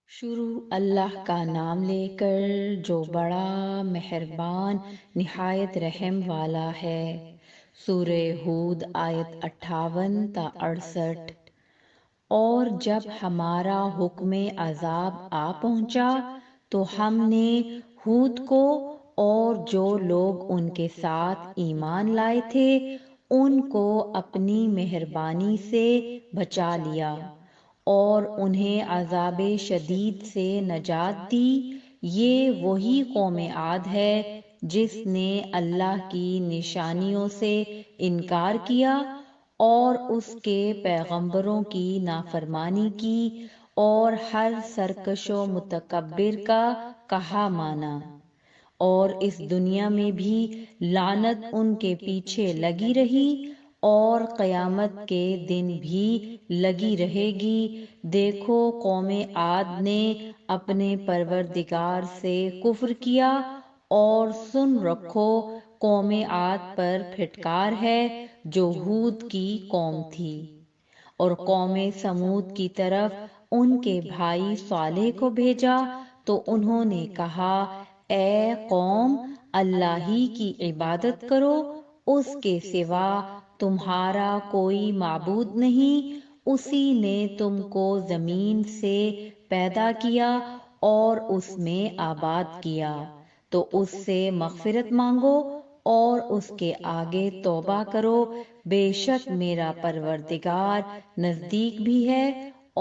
شروع اللہ کا نام لے کر جو بڑا مہربان نہایت رحم والا ہے۔ سورہ ہود آیت 58 تا 68۔ اور جب ہمارا حکم عذاب آ پہنچا تو ہم نے ہود کو اور جو لوگ ان کے ساتھ ایمان لائے تھے ان کو اپنی مہربانی سے بچا لیا اور انہیں عذاب شدید سے نجات دی۔ یہ وہی قوم عاد ہے جس نے اللہ کی نشانیوں سے انکار کیا اور اس کے پیغمبروں کی نافرمانی کی اور ہر سرکش و متکبر کا کہا مانا، اور اس دنیا میں بھی لعنت ان کے پیچھے لگی رہی اور قیامت کے دن بھی لگی رہے گی۔ دیکھو قوم عاد نے اپنے پروردگار سے کفر کیا، اور سن رکھو قوم عاد پر پھٹکار ہے جو ہود کی قوم تھی۔ اور قوم سمود کی طرف ان کے بھائی صالح کو بھیجا تو انہوں نے کہا، اے قوم، اللہ ہی کی عبادت کرو، اس کے سوا تمہارا کوئی معبود نہیں۔ اسی نے تم کو زمین سے پیدا کیا اور اس میں آباد کیا، تو اس سے مغفرت مانگو اور اس کے آگے توبہ کرو۔ بے شک میرا پروردگار نزدیک بھی ہے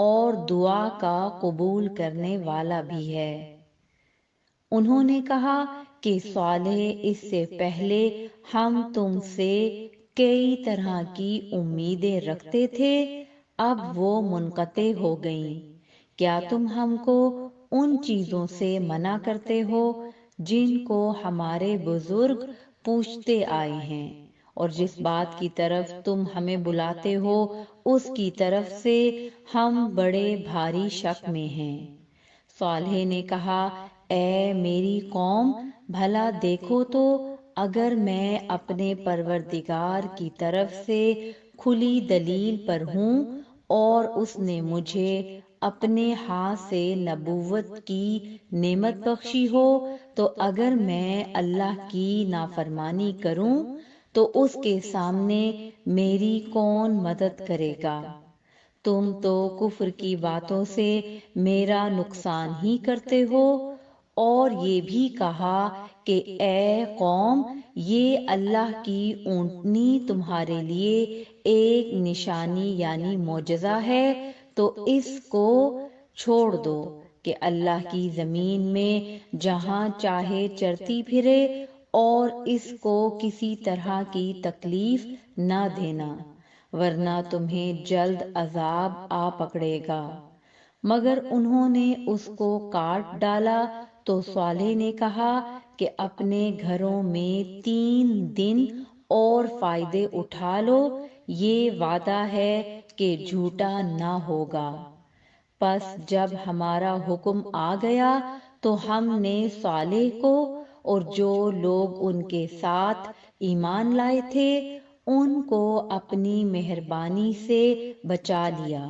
اور دعا کا قبول کرنے والا بھی ہے۔ انہوں نے کہا کہ صالح، اس سے پہلے ہم تم سے کئی طرح کی امیدیں رکھتے تھے، اب وہ منقطع ہو گئیں۔ کیا تم ہم کو ان چیزوں سے منع کرتے ہو جن کو ہمارے بزرگ پوچھتے آئے ہیں، اور جس بات کی طرف تم ہمیں بلاتے ہو اس کی طرف سے ہم بڑے بھاری شک میں ہیں۔ صالح نے کہا، اے میری قوم، بھلا دیکھو تو اگر میں اپنے پروردگار کی طرف سے کھلی دلیل پر ہوں اور اس نے مجھے اپنے ہاتھ سے نبوت کی نعمت بخشی ہو، تو اگر میں اللہ کی نافرمانی کروں تو اس کے سامنے میری کون مدد کرے گا؟ تم تو کفر کی باتوں سے میرا نقصان ہی کرتے ہو۔ اور یہ بھی کہا کہ اے قوم، یہ اللہ کی اونٹنی تمہارے لیے ایک نشانی یعنی معجزہ ہے، تو اس کو چھوڑ دو کہ اللہ کی زمین میں جہاں چاہے چرتی پھرے، اور اس کو کسی طرح کی تکلیف نہ دینا، ورنہ تمہیں جلد عذاب آ پکڑے گا۔ مگر انہوں نے اس کو کاٹ ڈالا تو صالح نے کہا کہ اپنے گھروں میں 3 دن اور فائدے اٹھا لو، یہ وعدہ ہے کہ جھوٹا نہ ہوگا۔ پس جب ہمارا حکم آ گیا تو ہم نے صالح کو اور جو لوگ ان کے ساتھ ایمان لائے تھے ان کو اپنی مہربانی سے بچا لیا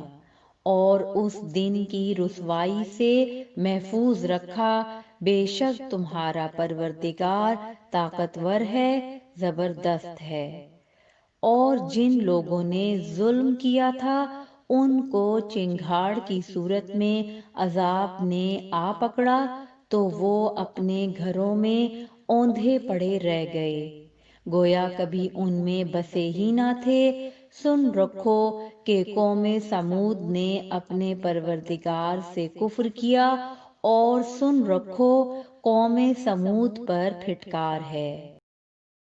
اور اس دن کی رسوائی سے محفوظ رکھا۔ بے شک تمہارا پروردگار طاقتور ہے، زبردست ہے۔ اور جن لوگوں نے ظلم کیا تھا ان کو چنگھاڑ کی صورت میں عذاب نے آ پکڑا تو وہ اپنے گھروں میں اوندھے پڑے رہ گئے، گویا کبھی ان میں بسے ہی نہ تھے۔ سن رکھو کہ قوم سمود نے اپنے پروردگار سے کفر کیا، اور سن رکھو قوم سمود پر پھٹکار ہے۔